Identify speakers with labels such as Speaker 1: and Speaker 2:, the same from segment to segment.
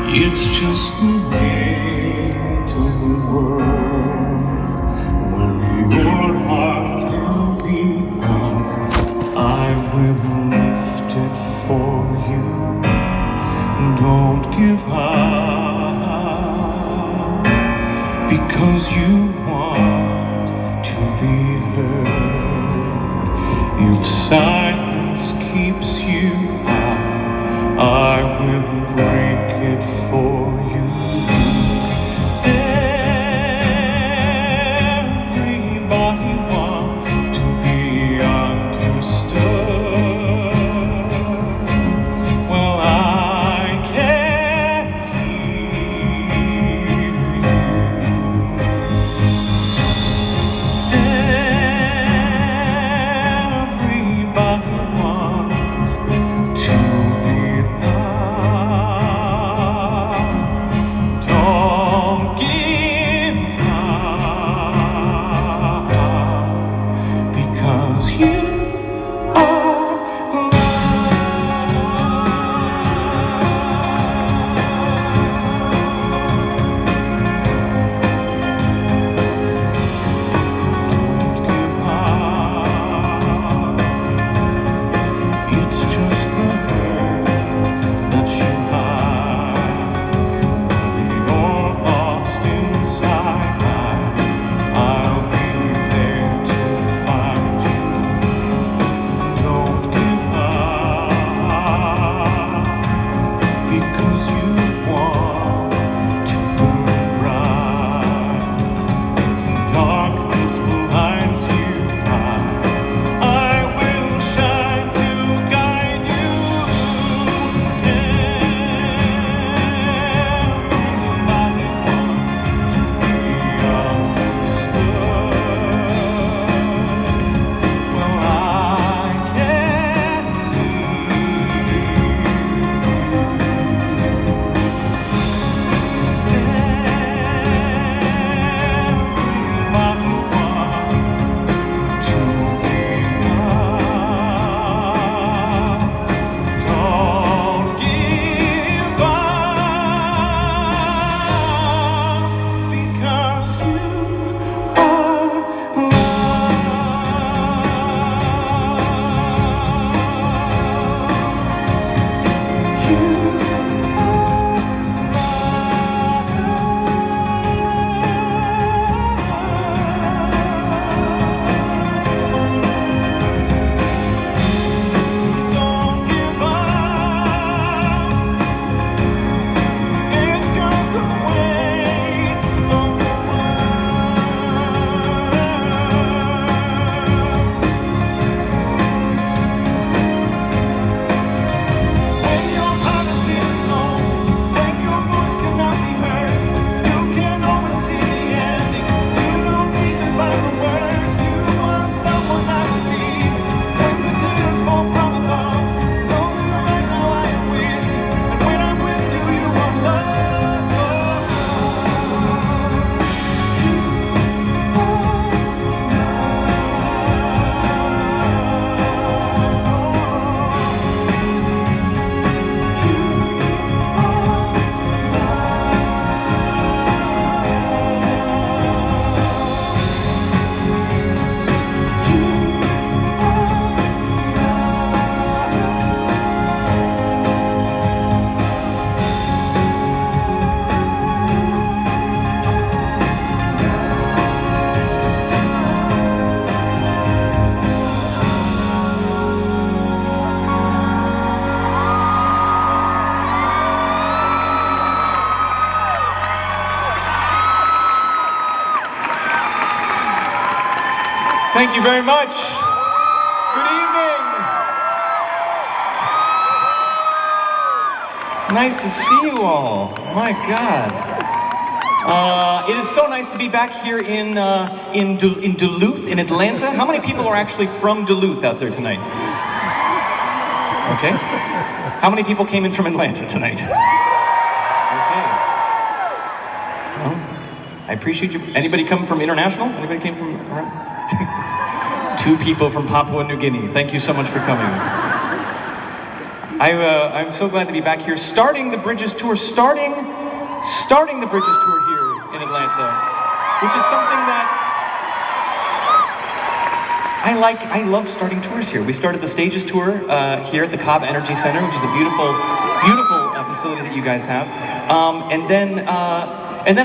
Speaker 1: It's just the weight of the world when your heart's heavy up. I will lift it for you. Don't give up because you want to be heard. If silence keeps you out, I will break it for you. Everybody wants to be understood. Well, I can hear you. Everybody wants to be loved. Don't give up because you are Don't give up. It's just the hurt that you hide. When you're lost inside, I'll be there to find you. Don't give up because you want to burn bright. If darkness blinds you, I will shine to guide you. Everybody wants to be understood. Well, I can hear Everybody wants to be loved. Don't give up because you are Don't give up. It's just the weight of the world. When your heart is feeling low, when your voice cannot be heard, you can always see the ending. You don't need to find the words. You want someone I believe. When the tears fall from above, know that right now I am with you. And when I'm with you, you are loved. Thank you very much. Good evening. Nice to see you all. My God. It is so nice to be back here in Duluth, in Atlanta. How many people are actually from Duluth out there tonight? Okay. How many people came in from Atlanta tonight? Okay. Well, I appreciate you. Anybody come from international? Anybody came from around? 2 people from Papua New Guinea. Thank you so much for coming.
Speaker 2: I'm so glad to be back here, starting the Bridges tour, starting the Bridges tour here in Atlanta, which is something that I like. I love starting tours here. We started the Stages tour here at the Cobb Energy Center, which is a beautiful facility that you guys have, and then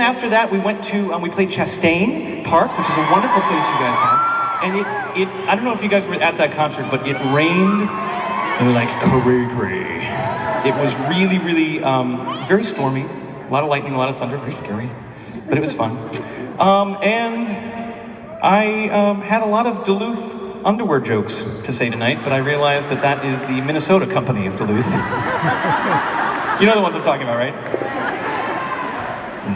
Speaker 2: after that we went to we played Chastain Park, which is a wonderful place you guys have, and it I don't know if you guys were at that concert, but it rained like cray. It was really very stormy, a lot of lightning, a lot of thunder, very scary, but it was fun. And I had a lot of Duluth underwear jokes to say tonight, but I realized that is the Minnesota company of Duluth. You know the ones I'm talking about, right?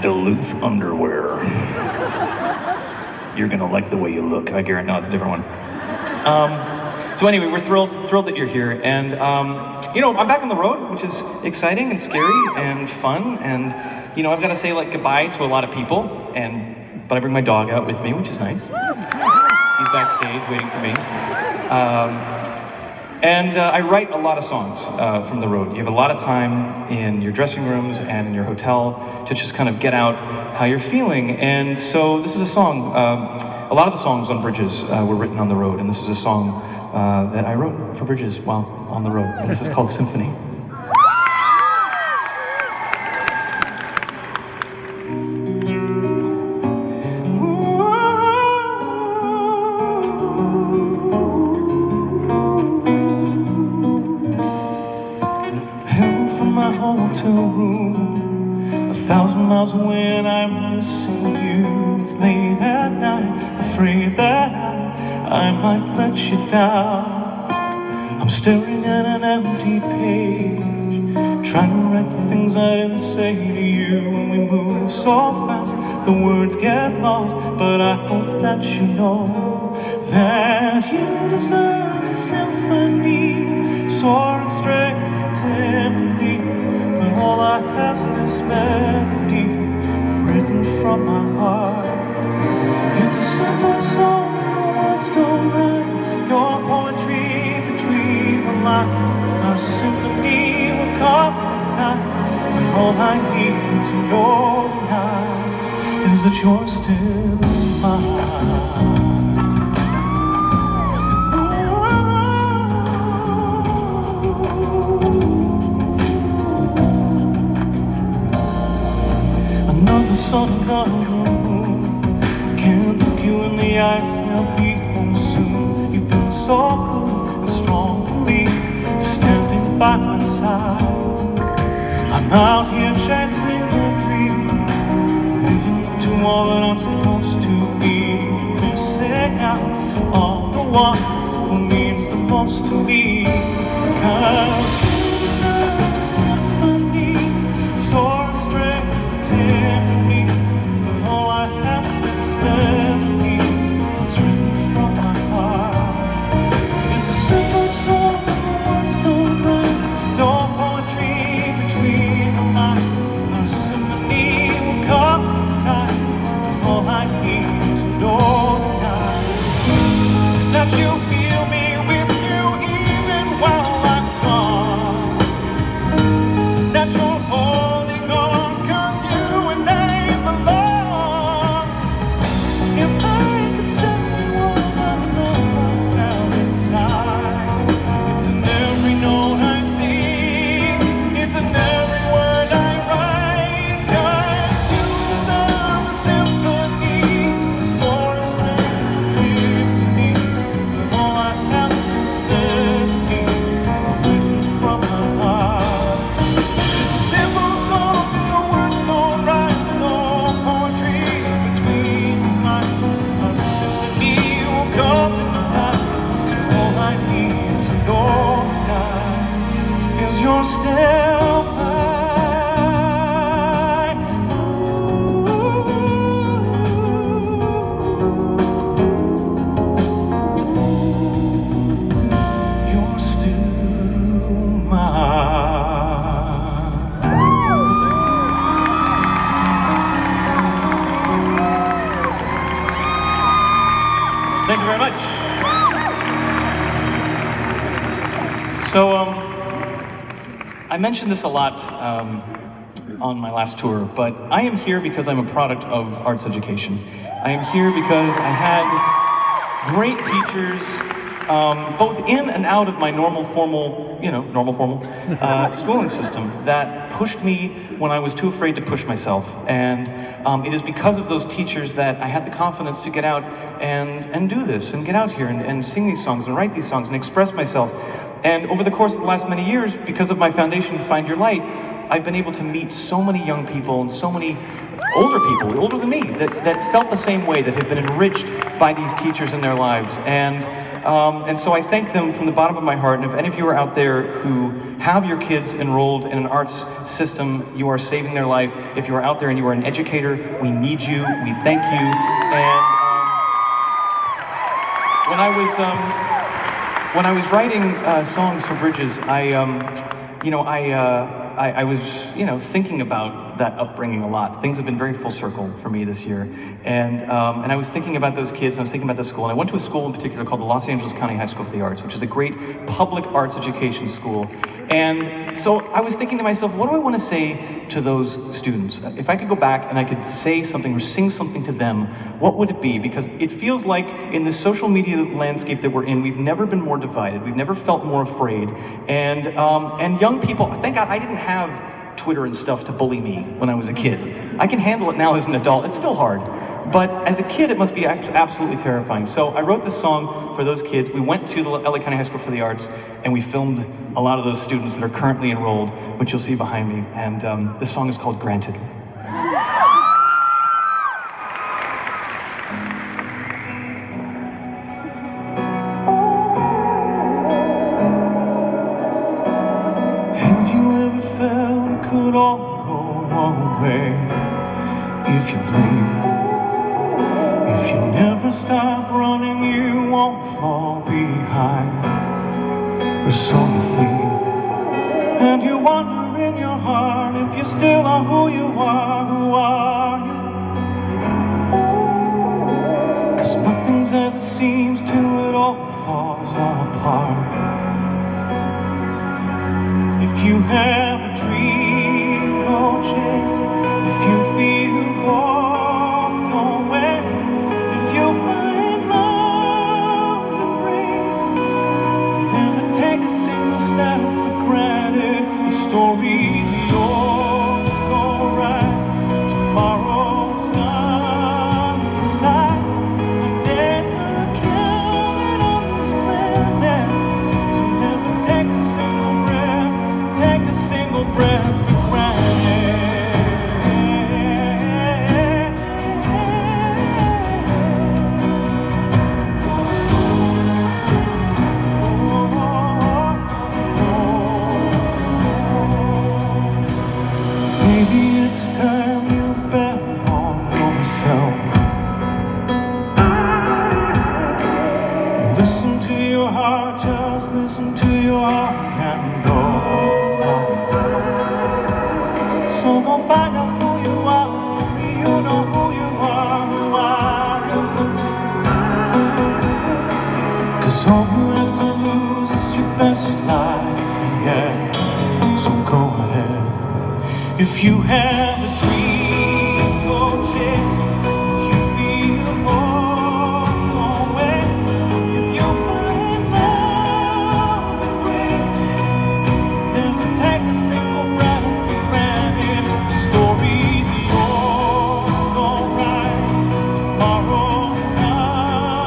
Speaker 2: Duluth underwear. You're gonna like the way you look. I guarantee. No, it's a different one. So anyway, we're thrilled that you're here, and I'm back on the road, which is exciting and scary and fun, and I've got to say goodbye to a lot of people, but I bring my dog out with me, which is nice. He's backstage waiting for me, and I write a lot of songs from the road. You have a lot of time in your dressing rooms and in your hotel to just kind of get out how you're feeling, and so this is a song. A lot of the songs on Bridges were written on the road, and this is a song that I wrote for Bridges while on the road. And this is called Symphony. Held from my hotel room, 1,000 miles away, and I'm missing you. It's late at night, afraid that I might let you down. I'm staring at an empty page, trying to write the things I didn't say to you. When we move so fast, the words get lost, but I hope that you know that you deserve a symphony, soaring straight to temporary. But all I have's this melody, written from my heart. It's a simple song, don't write your poetry between the lines. Our symphony will come in time, but all I need to know now is that you're still mine. Another sun, another moon, can't look you in the eyes, I'll be home soon. You've been so good and strong for me, standing by my side. I'm out here chasing a dream, living to all that I'm supposed to be. Missing out on the one who means the most to me. 'Cause you deserve a symphony, soaring straight to Tiffany. But all I have is this melody, it's written from my heart. It's a simple song, words don't rhyme, no poetry between the lines. A symphony will come in time, and all I need to know now is that you feel me with you even while I'm gone. I mentioned this a lot on my last tour, but I am here because I'm a product of arts education. I am here because I had great teachers, both in and out of my normal formal schooling system that pushed me when I was too afraid to push myself. And it is because of those teachers that I had the confidence to get out and do this, and get out here and sing these songs and write these songs and express myself. And over the course of the last many years, because of my foundation, Find Your Light, I've been able to meet so many young people and so many older people, older than me, that felt the same way, that have been enriched by these teachers in their lives. And so I thank them from the bottom of my heart. And if any of you are out there who have your kids enrolled in an arts system, you are saving their life. If you are out there and you are an educator, we need you, we thank you. And when I was writing songs for Bridges, I was, thinking about that upbringing a lot. Things have been very full circle for me this year. And I was thinking about those kids, and I was thinking about the school. And I went to a school in particular called the Los Angeles County High School for the Arts, which is a great public arts education school. And so I was thinking to myself, what do I want to say to those students? If I could go back and I could say something or sing something to them, what would it be? Because it feels like in the social media landscape that we're in, we've never been more divided. We've never felt more afraid. And young people, thank God I didn't have Twitter and stuff to bully me when I was a kid. I can handle it now as an adult. It's still hard. But as a kid, it must be absolutely terrifying. So I wrote this song for those kids. We went to the LA County High School for the Arts, and we filmed a lot of those students that are currently enrolled, which you'll see behind me. And this song is called Granted.
Speaker 1: Have you ever felt it could all go away if you bleed? If you never stop running, you won't fall behind. Or so you think. And you wonder in your heart if you still are who you are, who are you? 'Cause nothing's as it seems till it all falls apart. If you have a dream, go chase it. If you feel warm, don't waste it. If you find love, embrace it. Never take a single step for granted. The story's yours, go right. Tomorrow's undecided. And there's a count on this planet. So never take a single breath. Take a single breath for granted. Maybe it's time you bet on yourself. Listen to your heart, just listen to your heart and go. So go find out who you are, only you know who you are, who are you? 'Cause all you have to lose is your best life, yeah. So go ahead. If you have a dream, go chase it. If you feel warm, don't waste it. If you find love, embrace it. Never take a single breath for granted. The story's yours, go right. Tomorrow's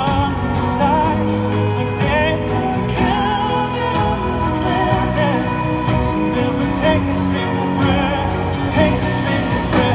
Speaker 1: undecided. Like there's a count on this planet. So never take a single breath. Take a single breath.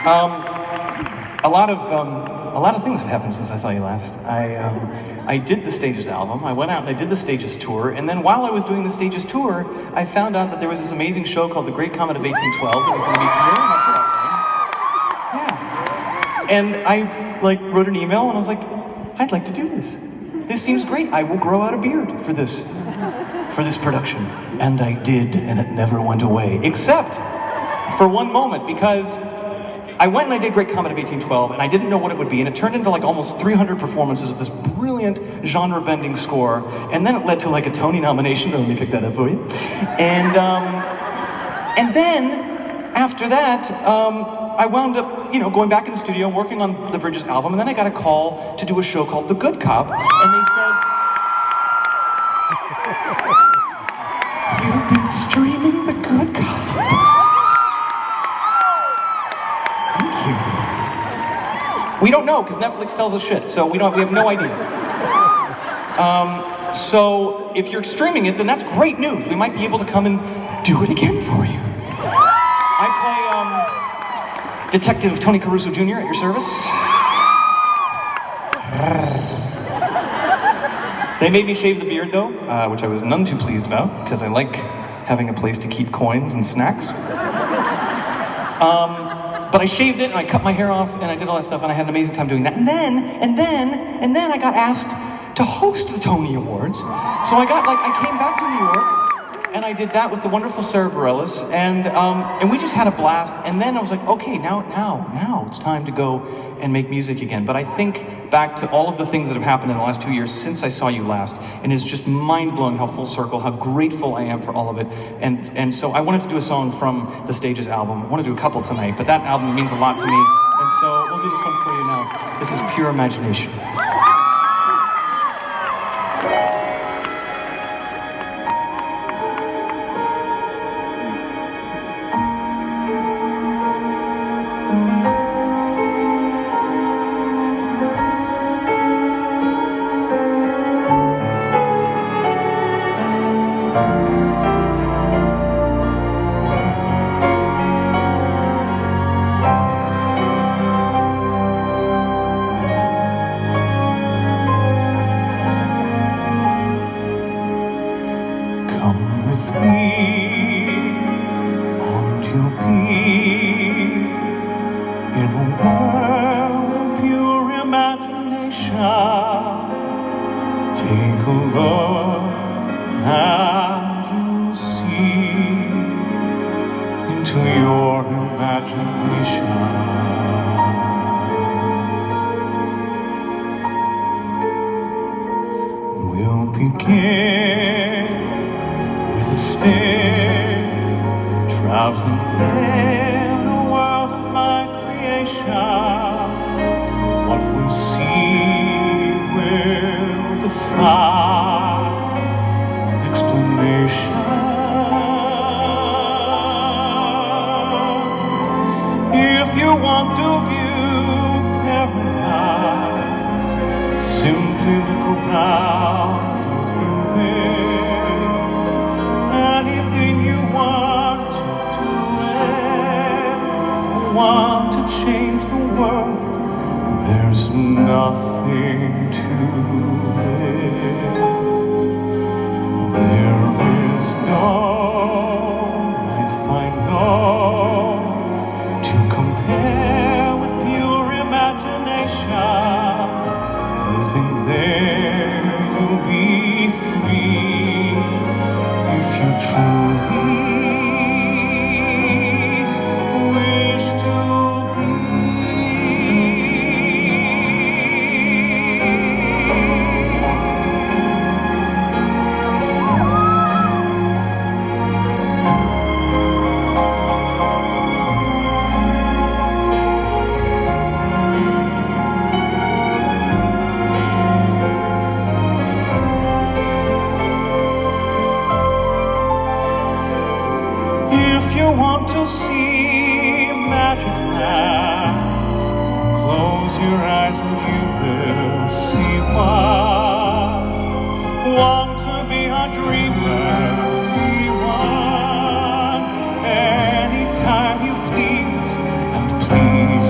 Speaker 3: A lot of things have happened since I saw you last. I did the Stages album. I went out and I did the Stages tour, and then while I was doing the Stages tour, I found out that there was this amazing show called The Great Comet of 1812 that was going to be premiering on Broadway. Yeah. And I wrote an email and I was like, I'd like to do this. This seems great. I will grow out a beard for this production. And I did, and it never went away, except for one moment, because I went and I did Great Comet of 1812, and I didn't know what it would be, and it turned into almost 300 performances of this brilliant genre-bending score, and then it led to a Tony nomination. Let me pick that up for you. And then after that, I wound up, going back in the studio, working on the Bridges album, and then I got a call to do a show called The Good Cop, and they said, "You've been streaming The Good Cop." We don't know, because Netflix tells us shit, so we have no idea. So if you're streaming it, then that's great news. We might be able to come and do it again for you. I play Detective Tony Caruso Jr. at your service. They made me shave the beard though, which I was none too pleased about, because I like having a place to keep coins and snacks. But I shaved it and I cut my hair off and I did all that stuff and I had an amazing time doing that. And then I got asked to host the Tony Awards. So I came back to New York and I did that with the wonderful Sarah Bareilles, and we just had a blast. And then I was like, okay, now it's time to go and make music again. But I think back to all of the things that have happened in the last 2 years since I saw you last, and it's just mind-blowing how full circle, how grateful I am for all of it. And so I wanted to do a song from the Stages album. I want to do a couple tonight, but that album means a lot to me. And so we'll do this one for you now. This is Pure Imagination.
Speaker 2: Please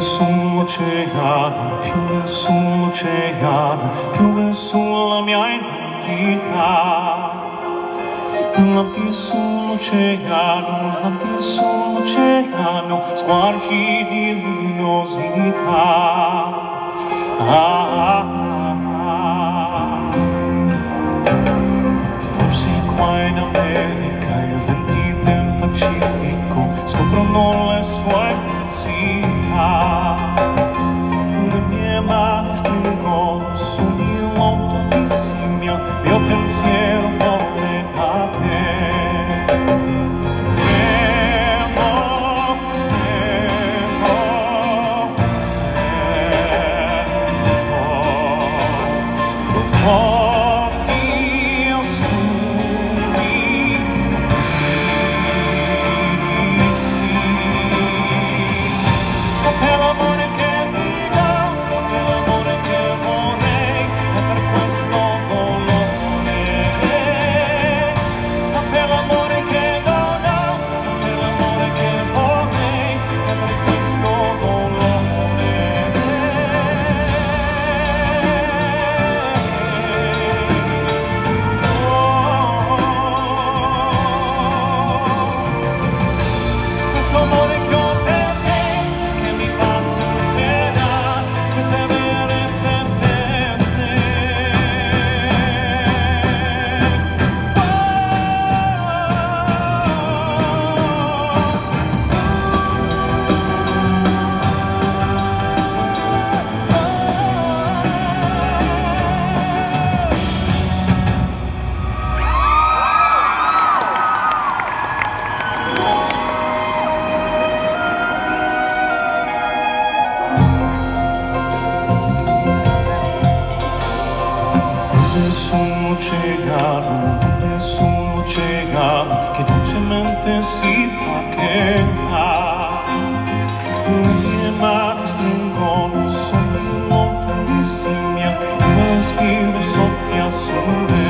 Speaker 2: sull'oceano, piove sull'oceano, piove sulla mia identità. Lampi sull'oceano, lampi sull'oceano, squarci di luminosità. Forse qua in America i venti del Pacifico scoprono le sue immensità. Le mie mani stringono sogni lontanissimi, il mio pensiero vuole da te. Sull'oceano che dolcemente si pagherà. Le mie mani stringono sogni lontanissimi, il tuo respiro soffia su me.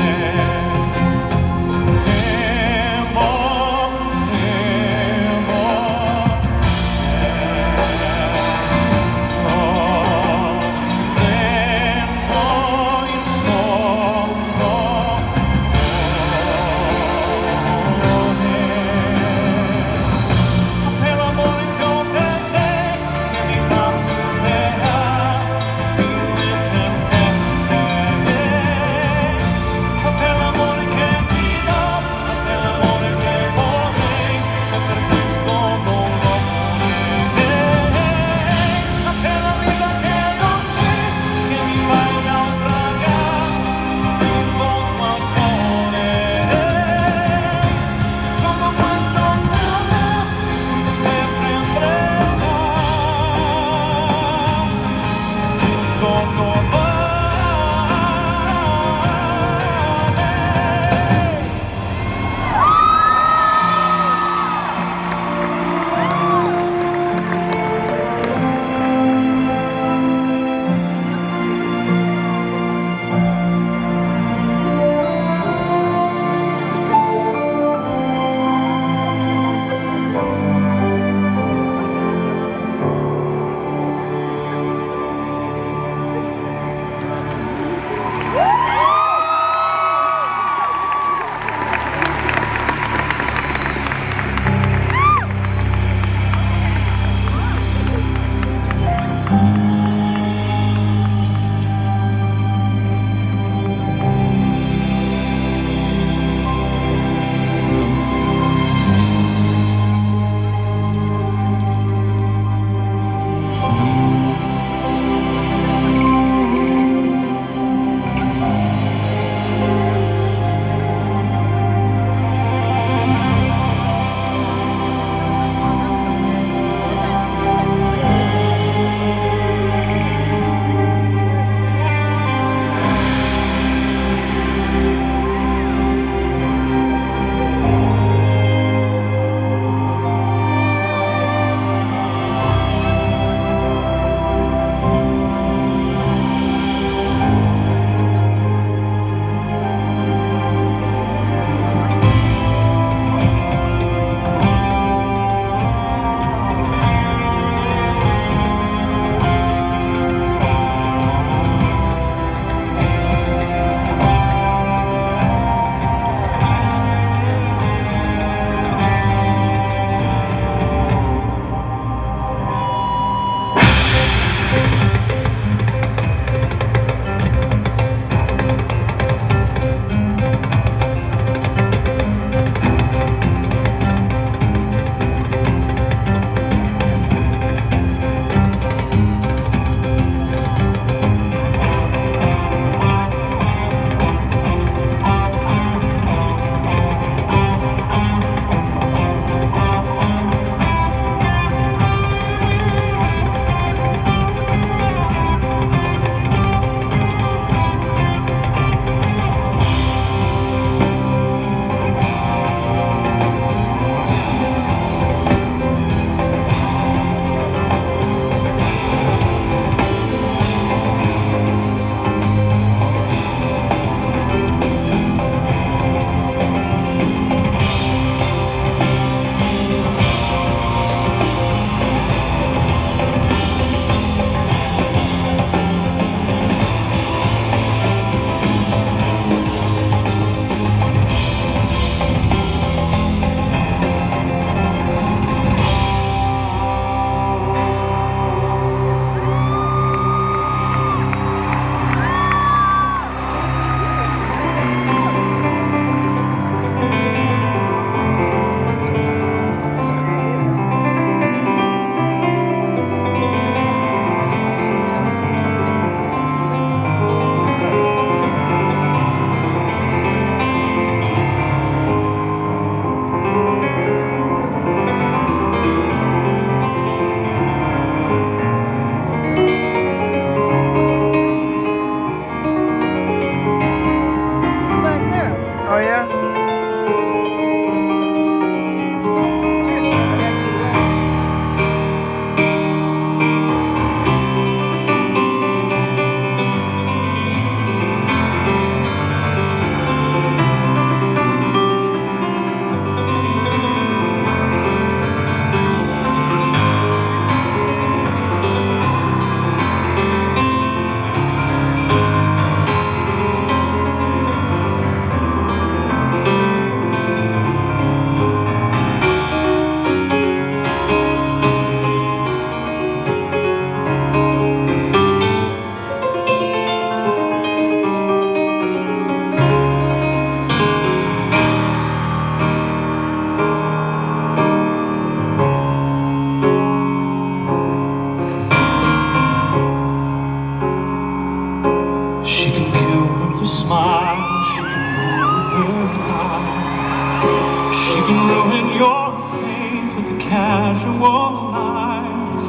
Speaker 2: perpetual lies.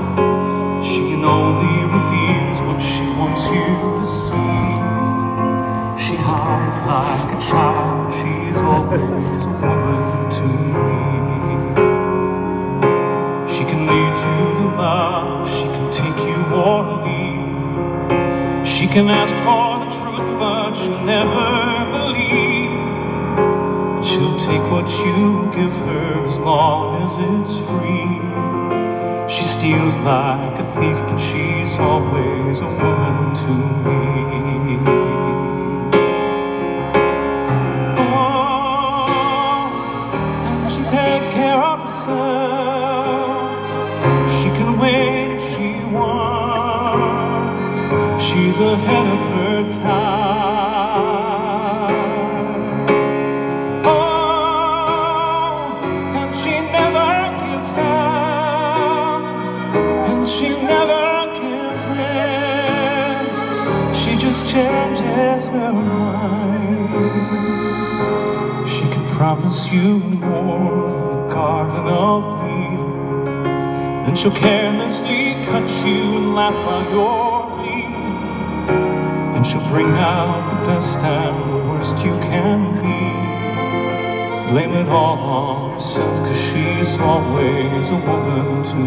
Speaker 2: She can only reveal what she wants you to see. She hides like a child, she's always a woman to me. She can lead you to love, she can take you or leave. She can ask for the truth, but she'll never believe. She'll take what you give her as long as it's free. She steals like a thief, but she's always a woman to me. Oh, and she takes care of herself. She can wait if she wants. She's ahead of her time. She never gives in. She just changes her mind. She can promise you more than the Garden of Eden. Then she'll carelessly cut you and laugh while you're bleeding. And she'll bring out the best and the worst you can be. Blame it all on herself, 'cause she's always a woman to me.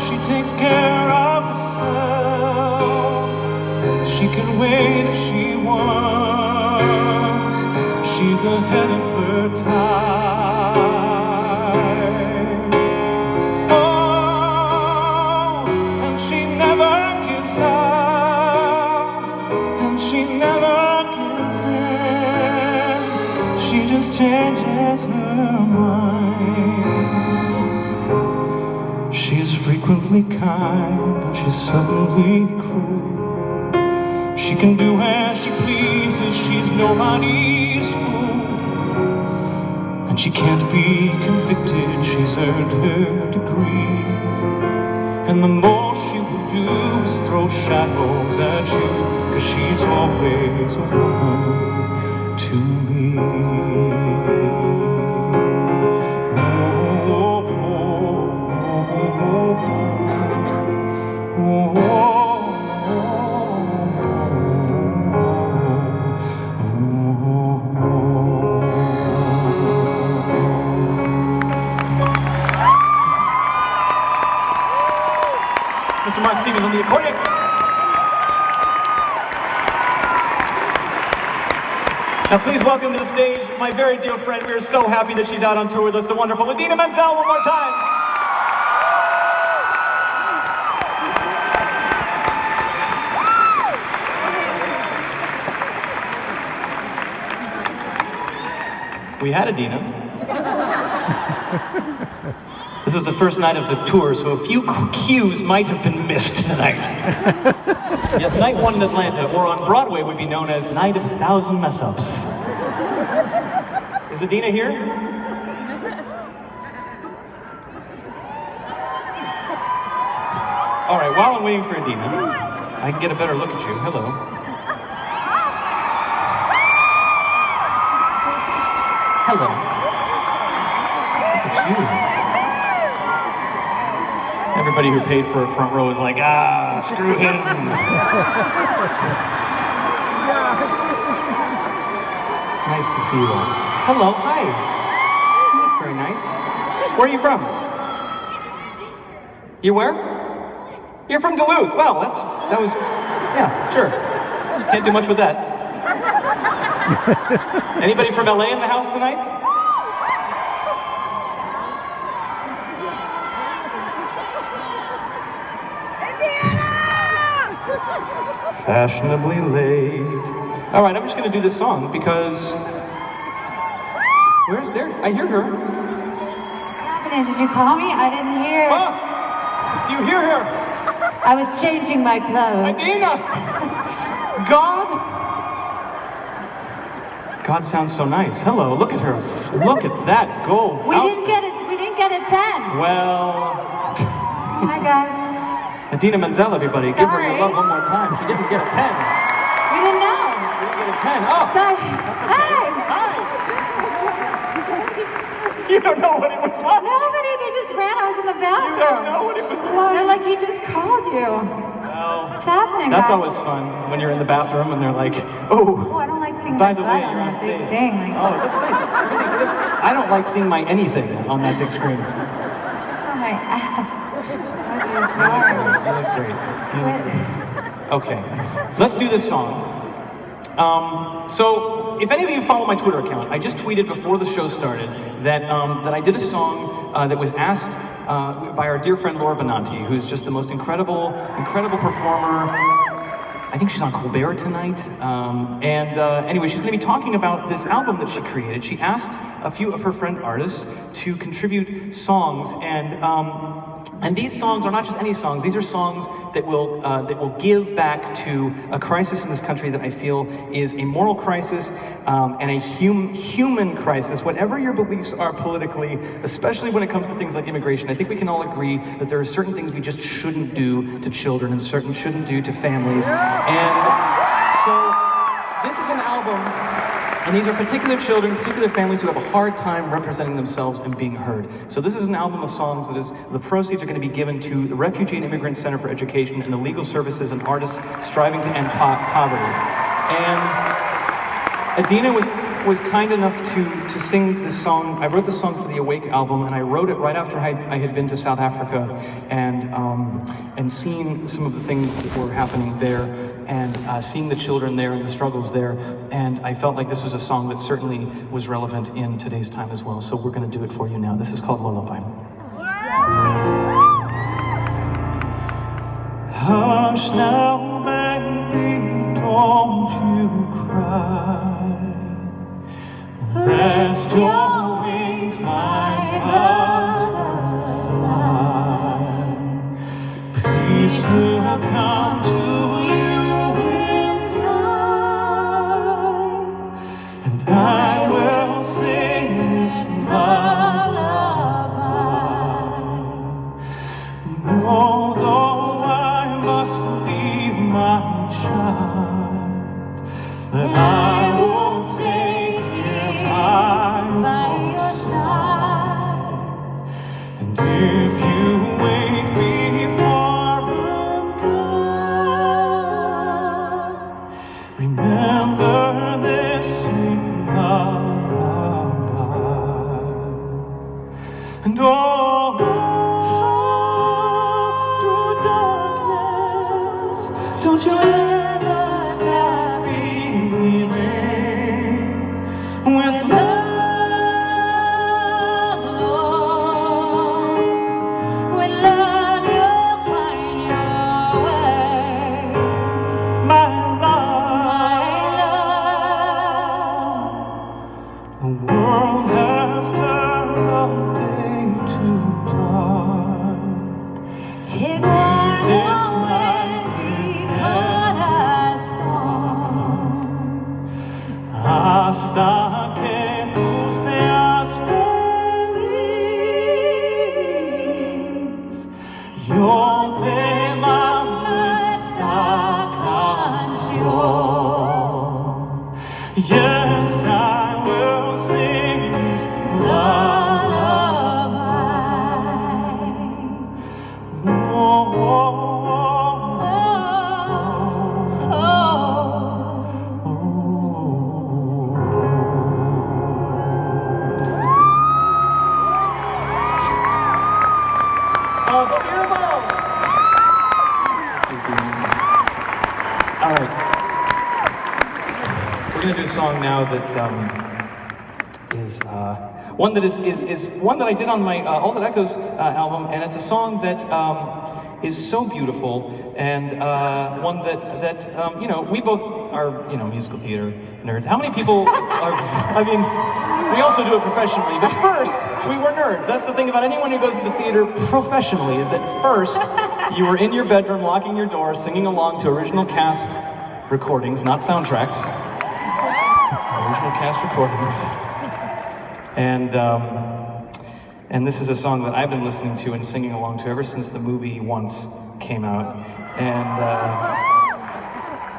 Speaker 2: She takes care of herself. She can wait if she wants. She's ahead of her time. Oh, and she never gives up, and she never gives in. She just changes her mind. She is frequently kind, and she's suddenly cruel. She can do as she pleases, she's nobody's fool. And she can't be convicted, she's earned her degree. And the most she will do is throw shadows at you, 'cause she's always a woman to me. Oh, oh, oh, oh, oh.
Speaker 3: Mr. Mark Stevens on the accordion. Now please welcome to the stage my very dear friend. We are so happy that she's out on tour with us, the wonderful Idina Menzel, one more time. We had Idina. This is the first night of the tour, so a few cues might have been missed tonight. Yes, night one in Atlanta, or on Broadway would be known as Night of 1,000 Mess-Ups. Is Idina here? All right, while I'm waiting for Idina, I can get a better look at you. Hello. Hello. Look at you. Everybody who paid for a front row is like, ah, screw him. Nice to see you all. Hello, hi. You look very nice. Where are you from? You where? You're from Duluth. Well, that was, yeah, sure. Can't do much with that. Anybody from LA in the house tonight? Fashionably late. All right, I'm just gonna do this song because where's there? I hear her.
Speaker 4: Did you call me? I didn't hear.
Speaker 3: Oh, do you hear her?
Speaker 4: I was changing my clothes.
Speaker 3: Idina! God! God sounds so nice. Hello, look at her. Look at that gold
Speaker 4: We
Speaker 3: outfit.
Speaker 4: didn't get it. We didn't get a 10.
Speaker 3: Well,
Speaker 4: Hi guys.
Speaker 3: Idina Menzel, everybody. Give her your
Speaker 4: Sorry.
Speaker 3: love one more time. She didn't get a 10.
Speaker 4: We didn't know.
Speaker 3: She didn't get a 10. Oh,
Speaker 4: Sorry.
Speaker 3: that's okay.
Speaker 4: Hi.
Speaker 3: Hi. You don't know what it was like.
Speaker 4: Nobody. They just ran. I was in the
Speaker 3: You don't
Speaker 4: bathroom.
Speaker 3: know what it was like.
Speaker 4: They're like, he just called you.
Speaker 3: Well,
Speaker 4: What's happening,
Speaker 3: that's
Speaker 4: guys?
Speaker 3: always fun when you're in the bathroom and they're like, oh.
Speaker 4: Oh, I don't like seeing
Speaker 3: By
Speaker 4: my
Speaker 3: the
Speaker 4: butt
Speaker 3: way,
Speaker 4: on
Speaker 3: you're on
Speaker 4: that big
Speaker 3: stage.
Speaker 4: thing. Like,
Speaker 3: Oh, that's nice. I don't like seeing my anything on that big screen.
Speaker 4: I saw my ass. Okay,
Speaker 3: You
Speaker 4: sorry.
Speaker 3: look great. You look great. Okay, let's do this song. So, if any of you follow my Twitter account, I just tweeted before the show started that I did a song that was asked by our dear friend Laura Benanti, who's just the most incredible performer. I think she's on Colbert tonight. Anyway, she's going to be talking about this album that she created. She asked a few of her friend artists to contribute songs, and these songs are not just any songs. These are songs that will give back to a crisis in this country that I feel is a moral crisis and a human crisis. Whatever your beliefs are politically, especially when it comes to things like immigration, I think we can all agree that there are certain things we just shouldn't do to children and certain shouldn't do to families. And so this is an album, and these are particular children, particular families who have a hard time representing themselves and being heard. So this is an album of songs that is, the proceeds are going to be given to the Refugee and Immigrant Center for Education and the legal services and artists striving to end poverty. And Idina was kind enough to sing this song. I wrote the song for the Awake album, and I wrote it right after I had been to South Africa and seen some of the things that were happening there, and seeing the children there and the struggles there. And I felt like this was a song that certainly was relevant in today's time as well. So we're going to do it for you now. This is called Lullaby.
Speaker 2: Hush now, baby, don't you cry. Rest your wings, my butterfly. Peace will come to you in time, and I will sing this lullaby. Although I must leave my child, that I will take him by your side. And if you wake me before I'm gone, remember this sweet lullaby. And oh, through darkness, don't you ever stop believing. With love, Lord, with love you'll find your way. My love, the world has turned the day to dark. Take one this life because hasta que tú seas feliz, yo te mando esta canción. Yes, I will sing this lullaby. Oh, oh,
Speaker 3: Oh, so beautiful! All right. We're going to do a song now that is one that is one that I did on my All That Echoes album, and it's a song that is so beautiful, and one that you know, we both are, you know, musical theater nerds. How many people are? I mean, we also do it professionally, but first we were nerds. That's the thing about anyone who goes into theater professionally, is that first you were in your bedroom, locking your door, singing along to original cast recordings, not soundtracks. Original Soundcast recordings. And this is a song that I've been listening to and singing along to ever since the movie Once came out. And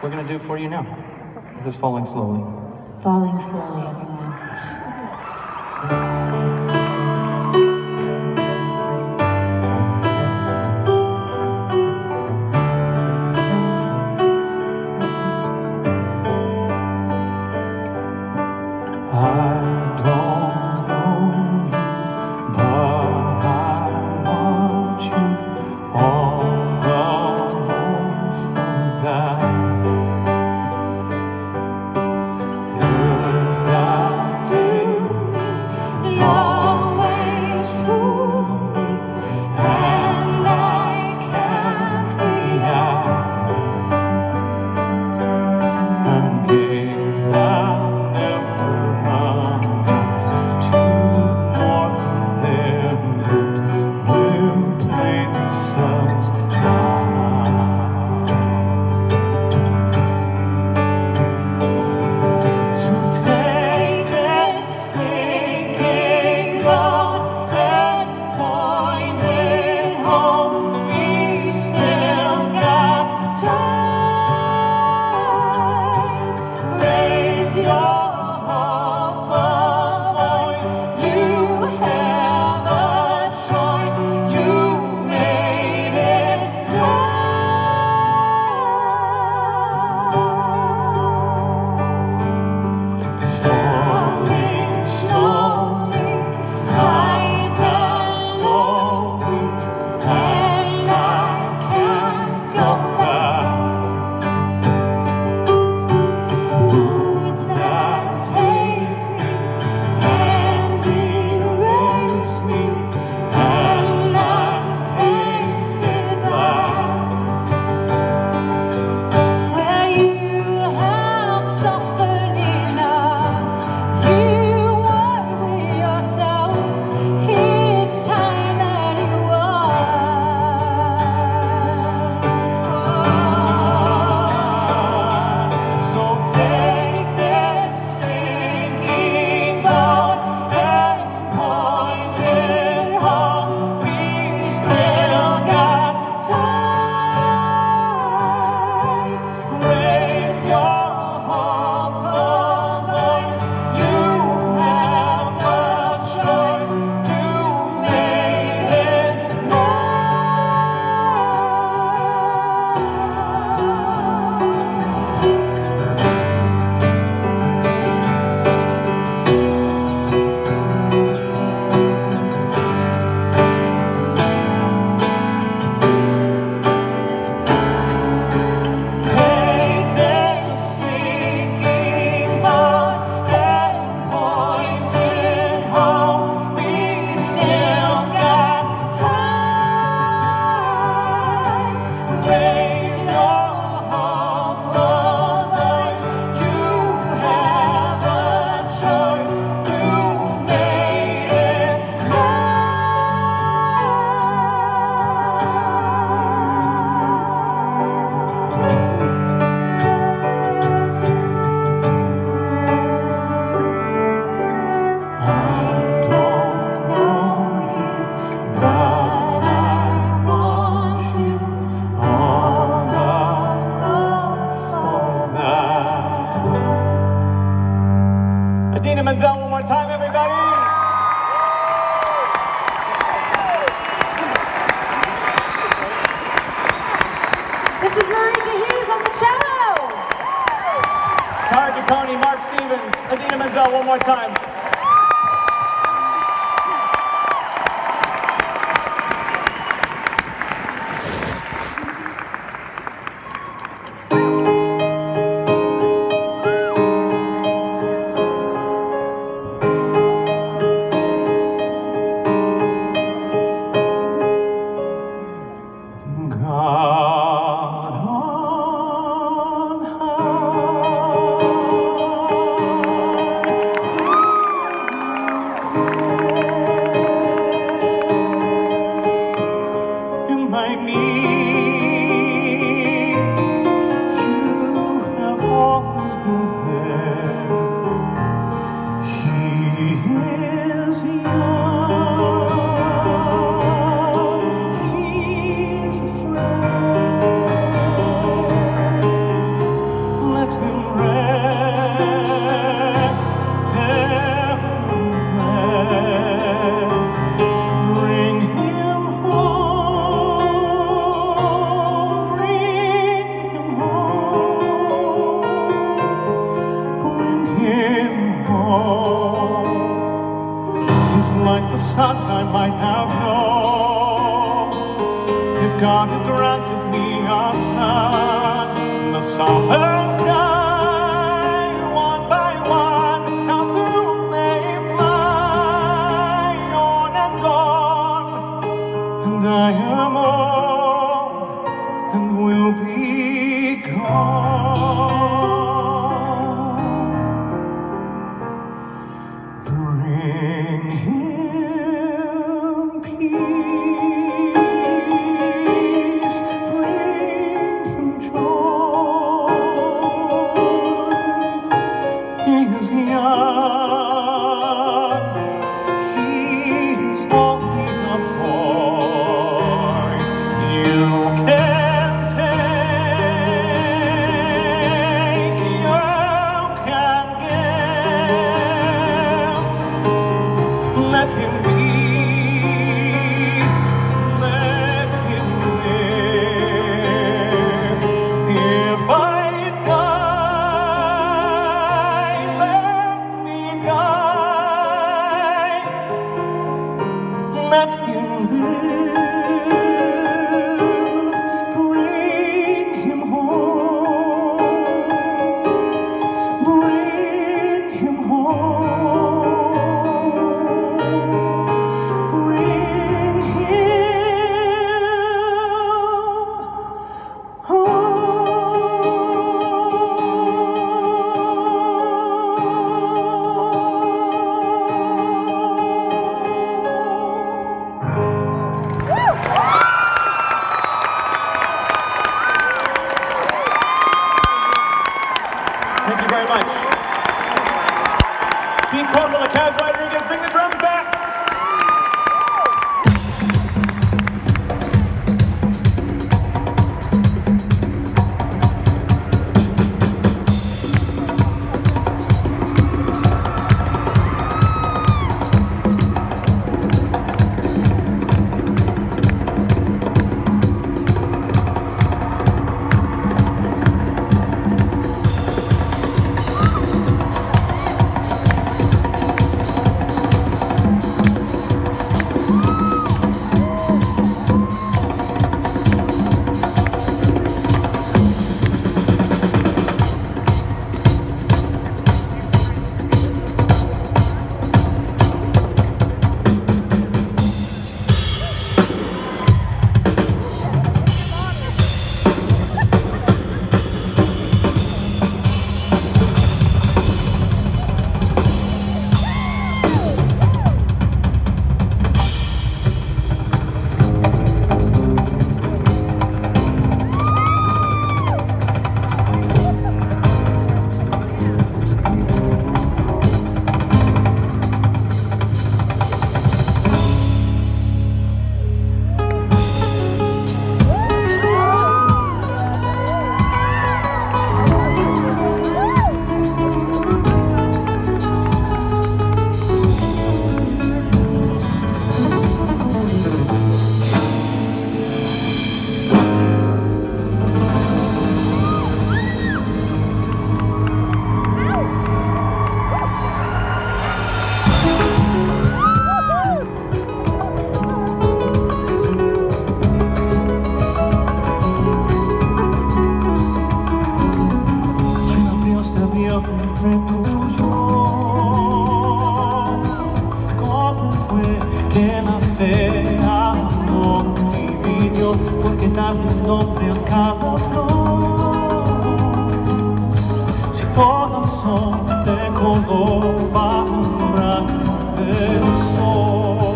Speaker 3: we're gonna do it for you now. This is Falling Slowly.
Speaker 4: Falling slowly, everyone.
Speaker 3: Idina Menzel, one more time, everybody.
Speaker 4: This is Marika Hughes on the cello.
Speaker 3: Tara Duconi, Mark Stevens, Idina Menzel, one more time.
Speaker 2: if God had granted me a son, the summers die one by one, how soon they fly on and on, and I am old and will be gone. Bring him peace, bring him joy. He is young, he is only a boy. You can take, you can give. Let him be, let him live. If I die, let me die. Let him live. Bring him home. Bring him home. Bring him
Speaker 1: Thank you very much. Pete Corporal and Kaz Rodriguez, bring the drums back.
Speaker 2: Porque darle un nombre a cada flor. Si corazón de color bajo un rayo del sol.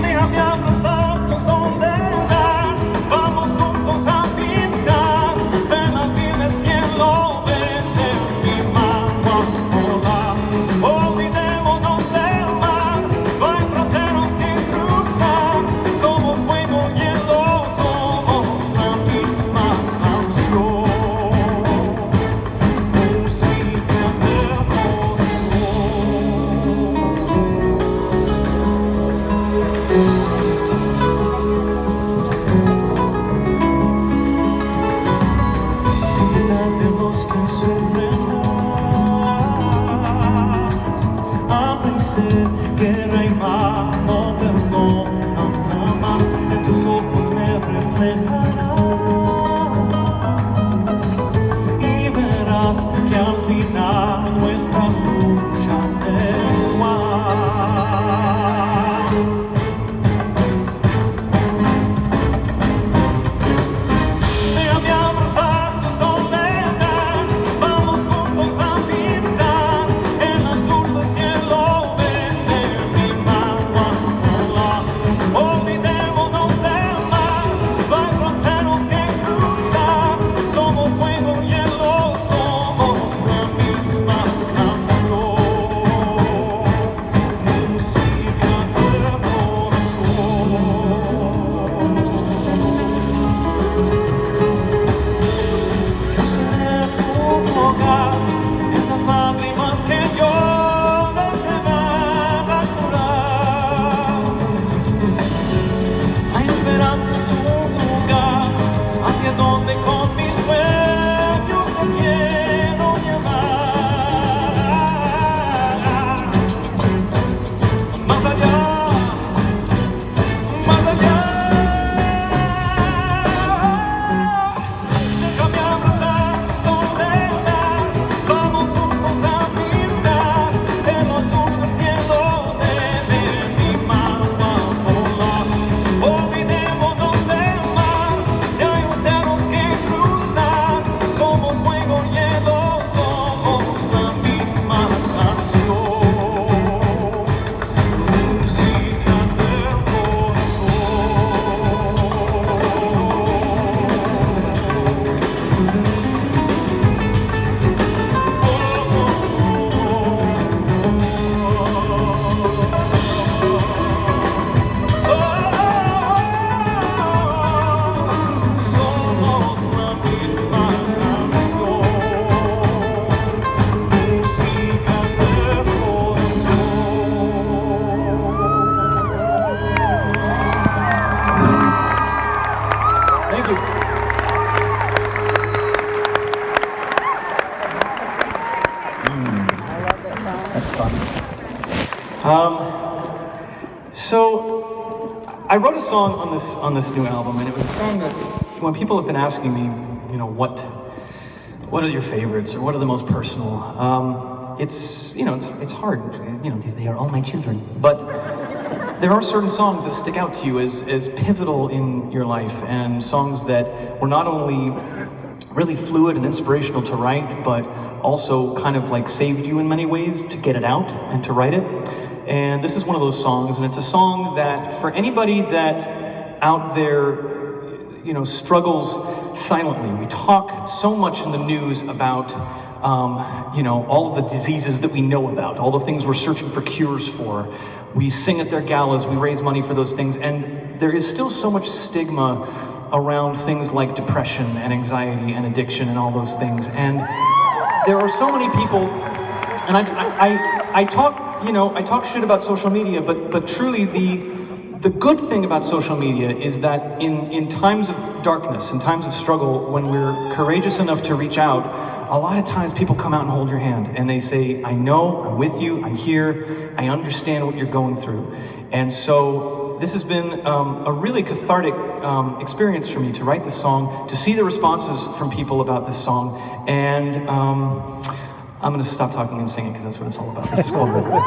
Speaker 2: Déjame abrazar tus soledad, vamos juntos a pintar. Ven al fin el cielo, vete mi mano a volar. Olvidémonos del mar, no hay fronteras que cruzar. Somos fuego, hielo, somos la misma canción.
Speaker 3: So I wrote a song on this new album, and it was a song that when people have been asking me, you know, what are your favorites or what are the most personal, it's hard, you know, they are all my children, but there are certain songs that stick out to you as pivotal in your life, and songs that were not only really fluid and inspirational to write, but also kind of like saved you in many ways to get it out and to write it. And this is one of those songs, and it's a song that for anybody that out there, you know, struggles silently. We talk so much in the news about, you know, all of the diseases that we know about, all the things we're searching for cures for. We sing at their galas, we raise money for those things, and there is still so much stigma around things like depression and anxiety and addiction and all those things. And there are so many people, and I talk shit about social media, but truly the good thing about social media is that in times of darkness, in times of struggle, when we're courageous enough to reach out, a lot of times people come out and hold your hand and they say, I know, I'm with you, I'm here, I understand what you're going through. And so this has been a really cathartic experience for me to write this song, to see the responses from people about this song, and I'm gonna stop talking and singing because that's what it's all about. This is called River.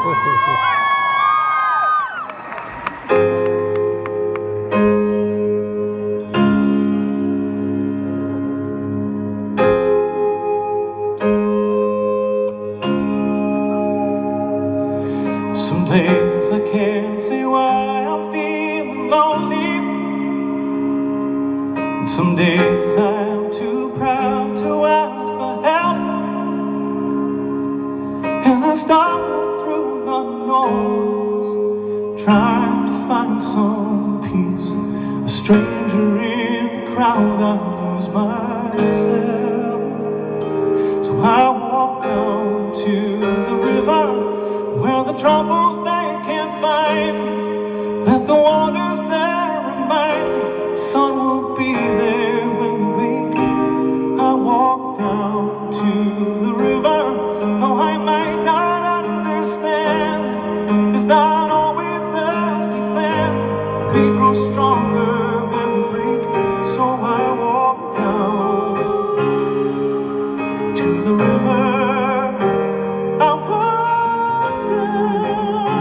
Speaker 2: Some days I can't see why I'm feeling lonely, and some days I'm too proud to ask for help, and I stumble through the noise, trying to find some peace. A stranger in the crowd, I lose myself. So I walk down to the river where the troubles they can't find. Let the waters there remind the sun will be there when we wake. I walk down to the river, though I might not understand. It's not always as we plan. We grow stronger when we break. So I walk down to the river. I walk down.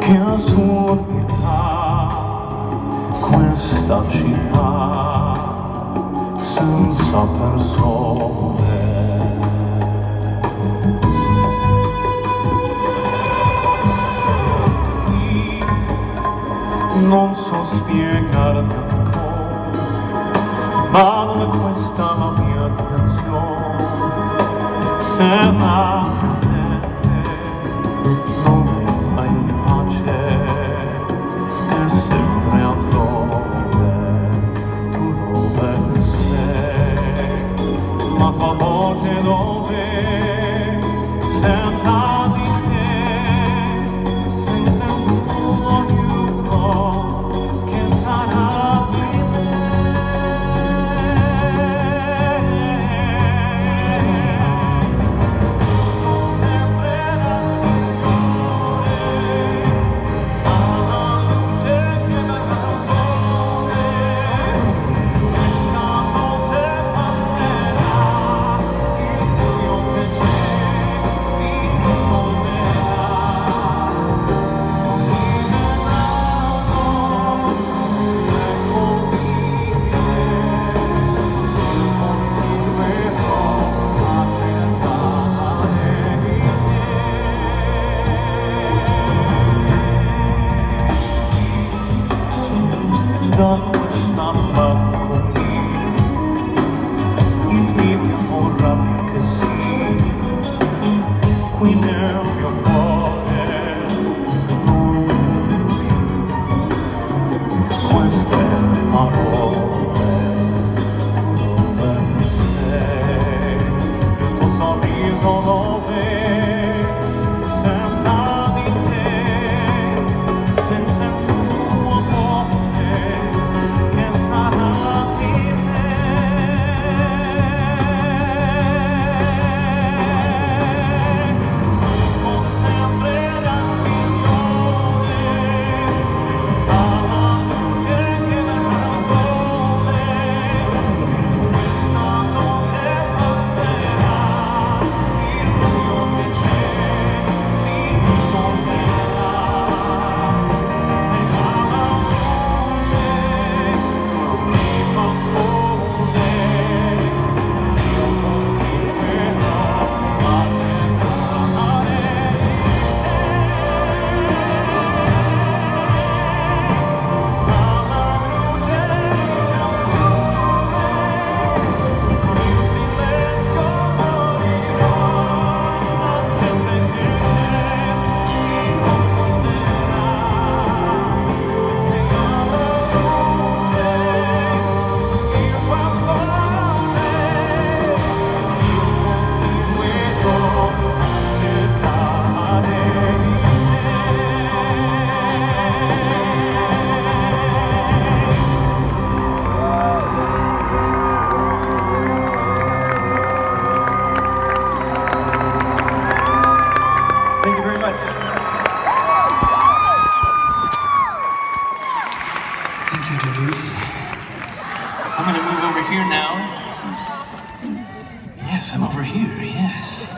Speaker 2: che assurdità questa città senza persone. Non so spiegarti come, ma non è questa la mia dimensione. E la mia mente non è mai in pace, è sempre altrove, tu dove sei, la tua voce dove, senza di te, senza il tuo aiuto, che sarà di me. Tutto sembrerà migliore, alla luce che verrà dal sole, questa notte passerà, il buio invece si dissolverà, si vedranno le colline, continuerò a cercare di te. Da questa balconina inviti amor rabbia che sì, qui nel mio cuore non vedo più queste parole, dove sei, il tuo sorriso dove, senza di te, senza il tuo amore, che sarà di me. Tutto sembrerà migliore, alla luce che verrà dal sole, questa notte passerà, il buio invece si dissolverà, e alla luce mi confonde, io continuerò a cercare di te. Alla luce del sole, in silenzio morirò, la gente che c'è si confonderà, e alla luce in questo amore io continuerò a cercare di te.
Speaker 3: Thank you very much.
Speaker 2: Thank you, Duluth. I'm gonna move over here now. Yes, I'm over here, yes.